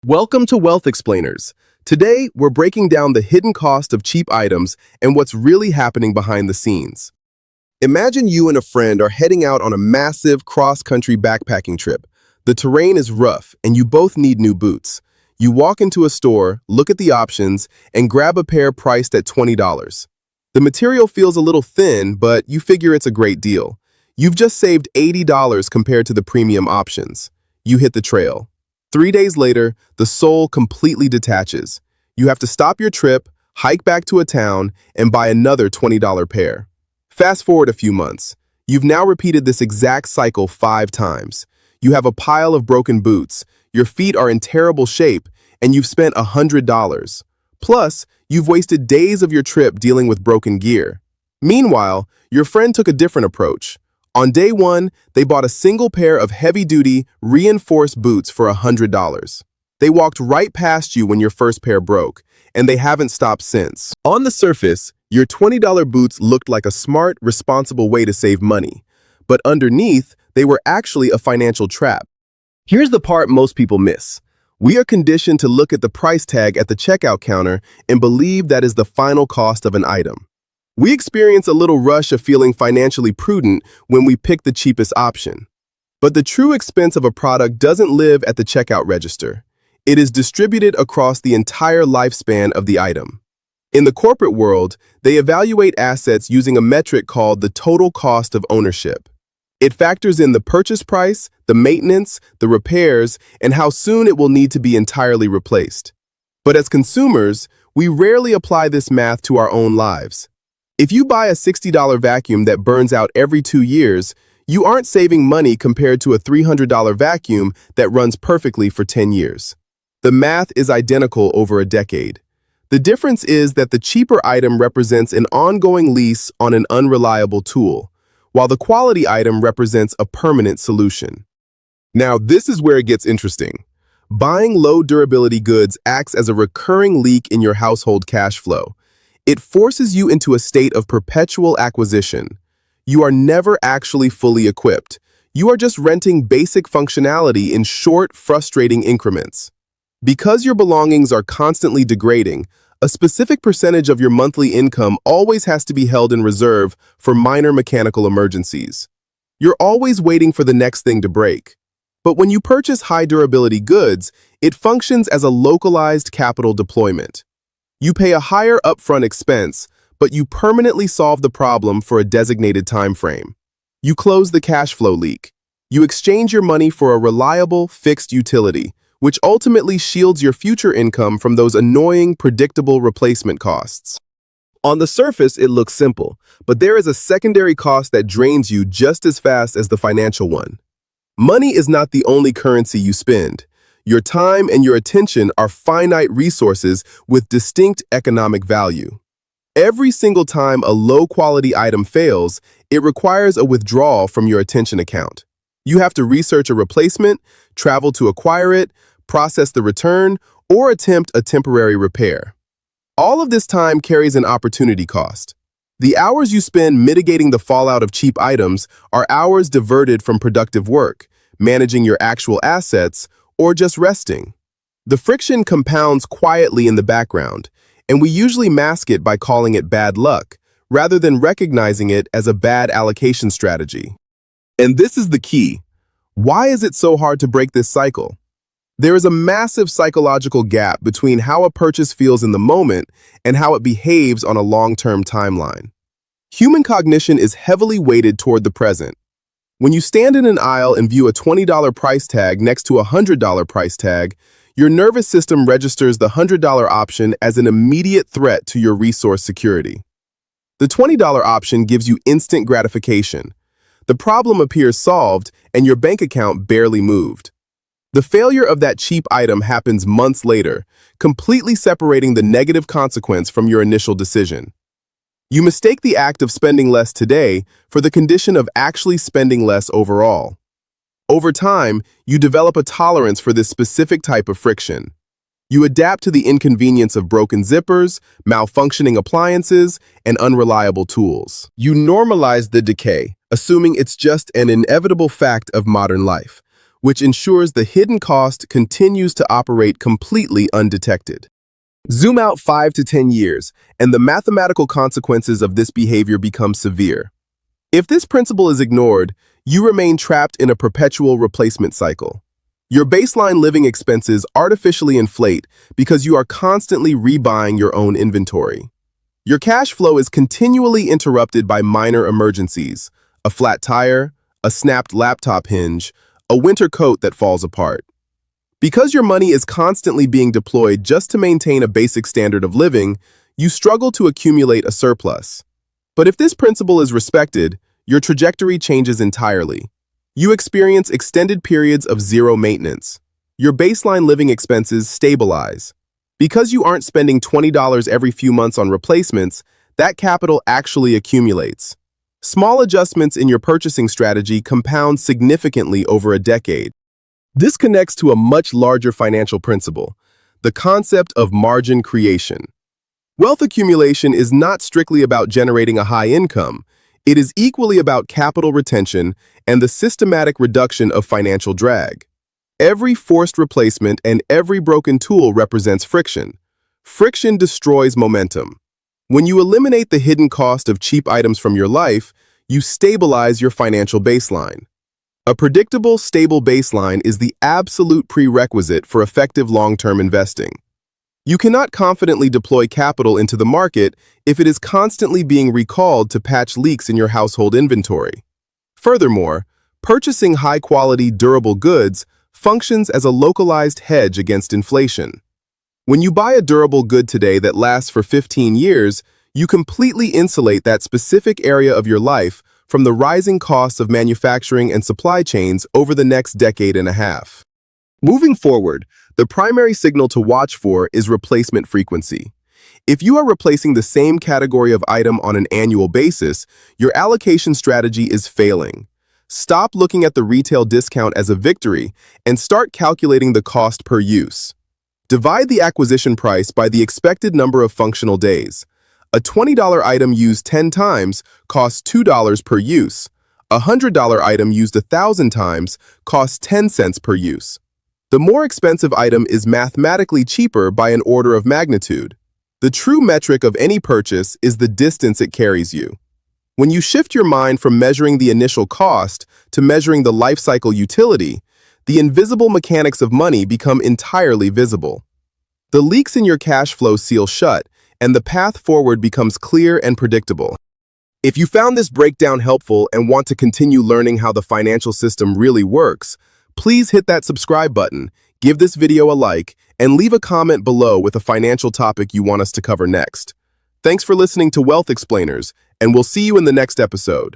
Welcome to Wealth Explainers. Today, we're breaking down the hidden cost of cheap items and what's really happening behind the scenes. Imagine you and a friend are heading out on a massive cross-country backpacking trip. The terrain is rough, and you both need new boots. You walk into a store, look at the options, and grab a pair priced at $20. The material feels a little thin, but you figure it's a great deal. You've just saved $80 compared to the premium options. You hit the trail. 3 days later, the sole completely detaches. You have to stop your trip, hike back to a town, and buy another $20 pair. Fast forward a few months. You've now repeated this exact cycle 5 times. You have a pile of broken boots, your feet are in terrible shape, and you've spent $100. Plus, you've wasted days of your trip dealing with broken gear. Meanwhile, your friend took a different approach. On day 1, they bought a single pair of heavy-duty, reinforced boots for $100. They walked right past you when your first pair broke, and they haven't stopped since. On the surface, your $20 boots looked like a smart, responsible way to save money. But underneath, they were actually a financial trap. Here's the part most people miss. We are conditioned to look at the price tag at the checkout counter and believe that is the final cost of an item. We experience a little rush of feeling financially prudent when we pick the cheapest option. But the true expense of a product doesn't live at the checkout register. It is distributed across the entire lifespan of the item. In the corporate world, they evaluate assets using a metric called the total cost of ownership. It factors in the purchase price, the maintenance, the repairs, and how soon it will need to be entirely replaced. But as consumers, we rarely apply this math to our own lives. If you buy a $60 vacuum that burns out every 2 years, you aren't saving money compared to a $300 vacuum that runs perfectly for 10 years. The math is identical over a decade. The difference is that the cheaper item represents an ongoing lease on an unreliable tool, while the quality item represents a permanent solution. Now, this is where it gets interesting. Buying low durability goods acts as a recurring leak in your household cash flow. It forces you into a state of perpetual acquisition. You are never actually fully equipped. You are just renting basic functionality in short, frustrating increments. Because your belongings are constantly degrading, a specific percentage of your monthly income always has to be held in reserve for minor mechanical emergencies. You're always waiting for the next thing to break. But when you purchase high-durability goods, it functions as a localized capital deployment. You pay a higher upfront expense, but you permanently solve the problem for a designated time frame. You close the cash flow leak. You exchange your money for a reliable, fixed utility, which ultimately shields your future income from those annoying, predictable replacement costs. On the surface, it looks simple, but there is a secondary cost that drains you just as fast as the financial one. Money is not the only currency you spend. Your time and your attention are finite resources with distinct economic value. Every single time a low-quality item fails, it requires a withdrawal from your attention account. You have to research a replacement, travel to acquire it, process the return, or attempt a temporary repair. All of this time carries an opportunity cost. The hours you spend mitigating the fallout of cheap items are hours diverted from productive work, managing your actual assets, or just resting. The friction compounds quietly in the background, and we usually mask it by calling it bad luck, rather than recognizing it as a bad allocation strategy. And this is the key. Why is it so hard to break this cycle? There is a massive psychological gap between how a purchase feels in the moment and how it behaves on a long-term timeline. Human cognition is heavily weighted toward the present. When you stand in an aisle and view a $20 price tag next to a $100 price tag, your nervous system registers the $100 option as an immediate threat to your resource security. The $20 option gives you instant gratification. The problem appears solved, and your bank account barely moved. The failure of that cheap item happens months later, completely separating the negative consequence from your initial decision. You mistake the act of spending less today for the condition of actually spending less overall. Over time, you develop a tolerance for this specific type of friction. You adapt to the inconvenience of broken zippers, malfunctioning appliances, and unreliable tools. You normalize the decay, assuming it's just an inevitable fact of modern life. which ensures the hidden cost continues to operate completely undetected. Zoom out 5 to 10 years, and the mathematical consequences of this behavior become severe. If this principle is ignored, you remain trapped in a perpetual replacement cycle. Your baseline living expenses artificially inflate because you are constantly rebuying your own inventory. Your cash flow is continually interrupted by minor emergencies: a flat tire, a snapped laptop hinge, a winter coat that falls apart. Because your money is constantly being deployed just to maintain a basic standard of living, you struggle to accumulate a surplus. But if this principle is respected, your trajectory changes entirely. You experience extended periods of zero maintenance. Your baseline living expenses stabilize. Because you aren't spending $20 every few months on replacements, that capital actually accumulates. Small adjustments in your purchasing strategy compound significantly over a decade. This connects to a much larger financial principle, the concept of margin creation. Wealth accumulation is not strictly about generating a high income. It is equally about capital retention and the systematic reduction of financial drag. Every forced replacement and every broken tool represents friction. Friction destroys momentum. When you eliminate the hidden cost of cheap items from your life, you stabilize your financial baseline. A predictable, stable baseline is the absolute prerequisite for effective long-term investing. You cannot confidently deploy capital into the market if it is constantly being recalled to patch leaks in your household inventory. Furthermore, purchasing high-quality, durable goods functions as a localized hedge against inflation. When you buy a durable good today that lasts for 15 years, you completely insulate that specific area of your life from the rising costs of manufacturing and supply chains over the next decade and a half. Moving forward, the primary signal to watch for is replacement frequency. If you are replacing the same category of item on an annual basis, your allocation strategy is failing. Stop looking at the retail discount as a victory and start calculating the cost per use. Divide the acquisition price by the expected number of functional days. A $20 item used 10 times costs $2 per use. A $100 item used 1,000 times costs 10 cents per use. The more expensive item is mathematically cheaper by an order of magnitude. The true metric of any purchase is the distance it carries you. When you shift your mind from measuring the initial cost to measuring the life cycle utility, the invisible mechanics of money become entirely visible. The leaks in your cash flow seal shut, and the path forward becomes clear and predictable. If you found this breakdown helpful and want to continue learning how the financial system really works, please hit that subscribe button, give this video a like, and leave a comment below with a financial topic you want us to cover next. Thanks for listening to Wealth Explainers, and we'll see you in the next episode.